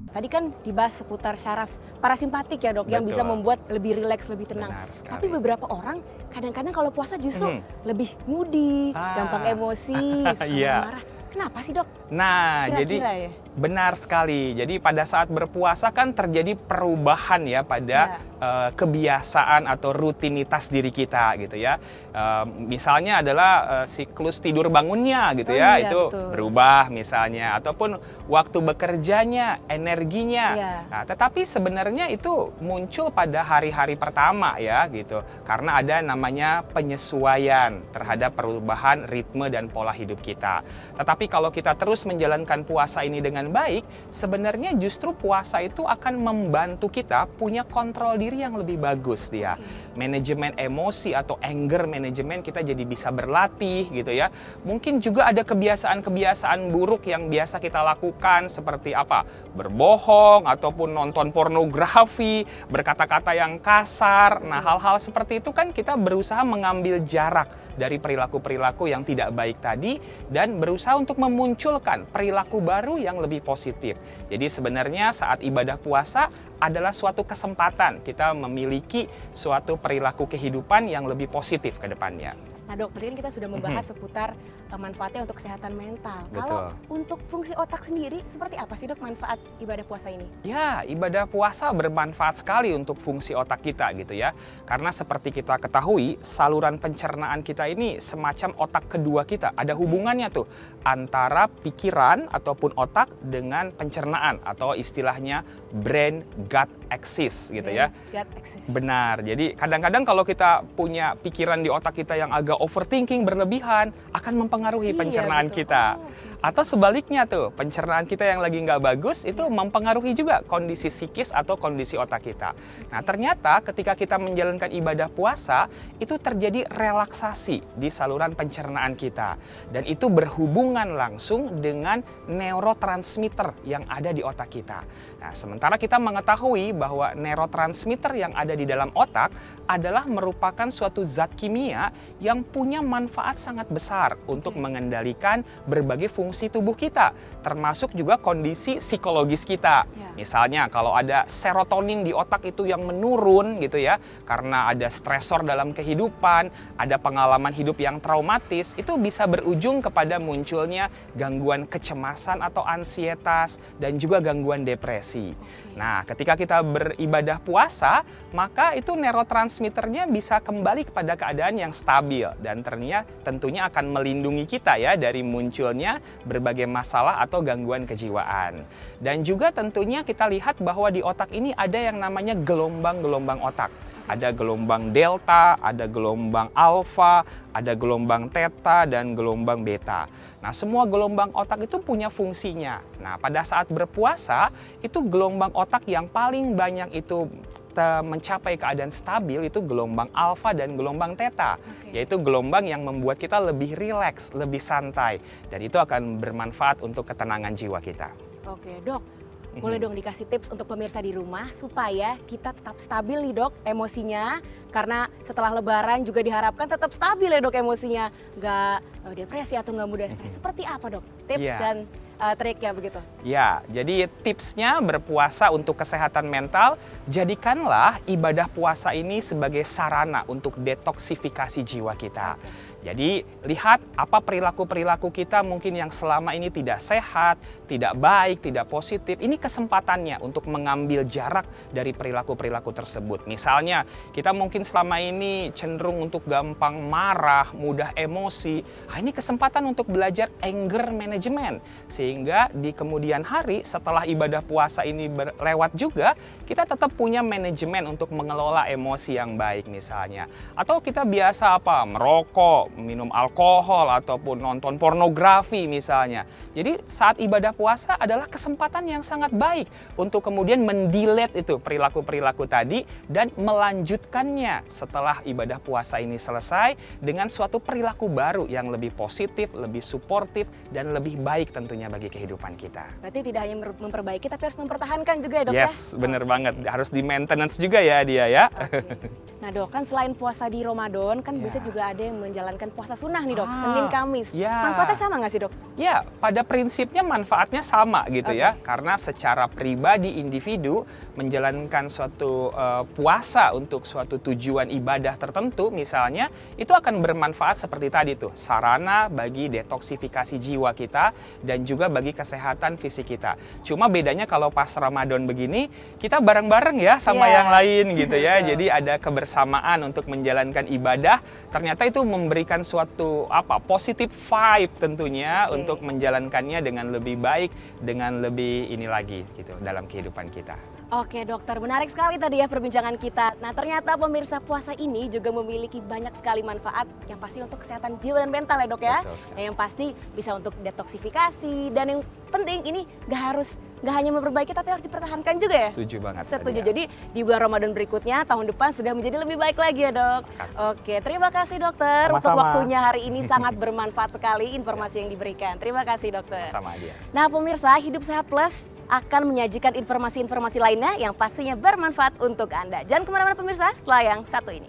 Tadi kan dibahas seputar syaraf parasimpatik ya dok, yang bisa membuat lebih rileks, lebih tenang. Tapi beberapa orang kadang-kadang kalau puasa justru lebih moody, gampang emosi, suka marah. Kenapa sih dok? Nah, jadi benar sekali. Jadi pada saat berpuasa kan terjadi perubahan ya pada kebiasaan atau rutinitas diri kita gitu ya. Misalnya adalah siklus tidur bangunnya gitu ya, itu berubah misalnya, ataupun waktu bekerjanya, energinya. Nah, tetapi sebenarnya itu muncul pada hari-hari pertama ya gitu. Karena ada namanya penyesuaian terhadap perubahan ritme dan pola hidup kita. Tetapi kalau kita terus menjalankan puasa ini dengan baik, sebenarnya justru puasa itu akan membantu kita punya kontrol diri yang lebih bagus dia. Manajemen emosi atau anger management kita jadi bisa berlatih gitu ya. Mungkin juga ada kebiasaan-kebiasaan buruk yang biasa kita lakukan seperti apa? Berbohong ataupun nonton pornografi, berkata-kata yang kasar. Nah, hal-hal seperti itu kan kita berusaha mengambil jarak dari perilaku-perilaku yang tidak baik tadi dan berusaha untuk memunculkan perilaku baru yang lebih positif. Jadi sebenarnya saat ibadah puasa adalah suatu kesempatan kita memiliki suatu perilaku kehidupan yang lebih positif ke depannya. Nah dok, tadi kan kita sudah membahas seputar manfaatnya untuk kesehatan mental. Kalau untuk fungsi otak sendiri, seperti apa sih dok manfaat ibadah puasa ini? Ya, ibadah puasa bermanfaat sekali untuk fungsi otak kita gitu ya. Karena seperti kita ketahui, saluran pencernaan kita ini semacam otak kedua kita. Ada hubungannya tuh antara pikiran ataupun otak dengan pencernaan atau istilahnya brain gut axis gitu ya. Gut axis. Benar. Jadi kadang-kadang kalau kita punya pikiran di otak kita yang agak overthinking berlebihan akan mempengaruhi pencernaan kita. Atau sebaliknya tuh, pencernaan kita yang lagi nggak bagus itu mempengaruhi juga kondisi psikis atau kondisi otak kita. Nah, ternyata ketika kita menjalankan ibadah puasa, itu terjadi relaksasi di saluran pencernaan kita. Dan itu berhubungan langsung dengan neurotransmitter yang ada di otak kita. Nah, sementara kita mengetahui bahwa neurotransmitter yang ada di dalam otak adalah merupakan suatu zat kimia yang punya manfaat sangat besar untuk mengendalikan berbagai fungsi tubuh kita, termasuk juga kondisi psikologis kita. Misalnya kalau ada serotonin di otak itu yang menurun gitu ya, karena ada stresor dalam kehidupan, ada pengalaman hidup yang traumatis, itu bisa berujung kepada munculnya gangguan kecemasan atau ansietas dan juga gangguan depresi. Nah, ketika kita beribadah puasa, maka itu neurotransmitternya bisa kembali kepada keadaan yang stabil dan tentunya akan melindungi kita ya dari munculnya berbagai masalah atau gangguan kejiwaan. Dan juga tentunya kita lihat bahwa di otak ini ada yang namanya gelombang-gelombang otak. Ada gelombang delta, ada gelombang alfa, ada gelombang theta, dan gelombang beta. Nah, semua gelombang otak itu punya fungsinya. Nah, pada saat berpuasa, itu gelombang otak yang paling banyak itu mencapai keadaan stabil itu gelombang alfa dan gelombang theta, yaitu gelombang yang membuat kita lebih rileks, lebih santai, dan itu akan bermanfaat untuk ketenangan jiwa kita. Oke, dok. Boleh dong dikasih tips untuk pemirsa di rumah supaya kita tetap stabil nih dok emosinya, karena setelah lebaran juga diharapkan tetap stabil ya dok emosinya, nggak depresi atau nggak mudah stres. Seperti apa dok tips dan triknya begitu? Ya, jadi tipsnya berpuasa untuk kesehatan mental, jadikanlah ibadah puasa ini sebagai sarana untuk detoksifikasi jiwa kita. Jadi lihat apa perilaku-perilaku kita mungkin yang selama ini tidak sehat, tidak baik, tidak positif. Ini kesempatannya untuk mengambil jarak dari perilaku-perilaku tersebut. Misalnya kita mungkin selama ini cenderung untuk gampang marah, mudah emosi. Nah, ini kesempatan untuk belajar anger management. Sehingga di kemudian hari setelah ibadah puasa ini lewat juga, kita tetap punya manajemen untuk mengelola emosi yang baik misalnya. Atau kita biasa merokok, minum alkohol, ataupun nonton pornografi misalnya. Jadi saat ibadah puasa adalah kesempatan yang sangat baik untuk kemudian mendelete itu perilaku-perilaku tadi dan melanjutkannya setelah ibadah puasa ini selesai dengan suatu perilaku baru yang lebih positif, lebih suportif, dan lebih baik tentunya bagi kehidupan kita. Berarti tidak hanya memperbaiki tapi harus mempertahankan juga ya dok ya? Yes, bener banget. Harus di maintenance juga ya dia ya. Nah dok, kan selain puasa di Ramadan, kan Ya. biasa juga ada yang menjalankan puasa sunnah nih dok, Senin Kamis. ya. Manfaatnya sama nggak sih dok? Ya, pada prinsipnya manfaatnya sama gitu ya, karena secara pribadi individu menjalankan suatu puasa untuk suatu tujuan ibadah tertentu misalnya, itu akan bermanfaat seperti tadi tuh, sarana bagi detoksifikasi jiwa kita dan juga bagi kesehatan fisik kita. Cuma bedanya kalau pas Ramadan begini, kita bareng-bareng ya sama Iya. yang lain gitu ya, Betul. jadi ada kebersamaan untuk menjalankan ibadah, ternyata itu memberikan suatu positive vibe tentunya Oke. untuk menjalankannya dengan lebih baik, dengan lebih ini lagi gitu dalam kehidupan kita. Oke dokter, menarik sekali tadi ya perbincangan kita. Nah ternyata pemirsa, puasa ini juga memiliki banyak sekali manfaat yang pasti untuk kesehatan jiwa dan mental ya dok ya. Betul sekali. Nah, yang pasti bisa untuk detoksifikasi dan yang penting ini nggak hanya memperbaiki tapi harus dipertahankan juga ya. Setuju banget. Setuju. Nadia. Jadi di bulan Ramadan berikutnya tahun depan sudah menjadi lebih baik lagi ya dok. Oke, terima kasih dokter untuk Sama-sama. waktunya hari ini, sangat bermanfaat sekali informasi yang diberikan. Terima kasih dokter. Sama dia. Nah pemirsa, Hidup Sehat Plus akan menyajikan informasi-informasi lainnya yang pastinya bermanfaat untuk Anda. Jangan kemana-mana pemirsa, setelah yang satu ini.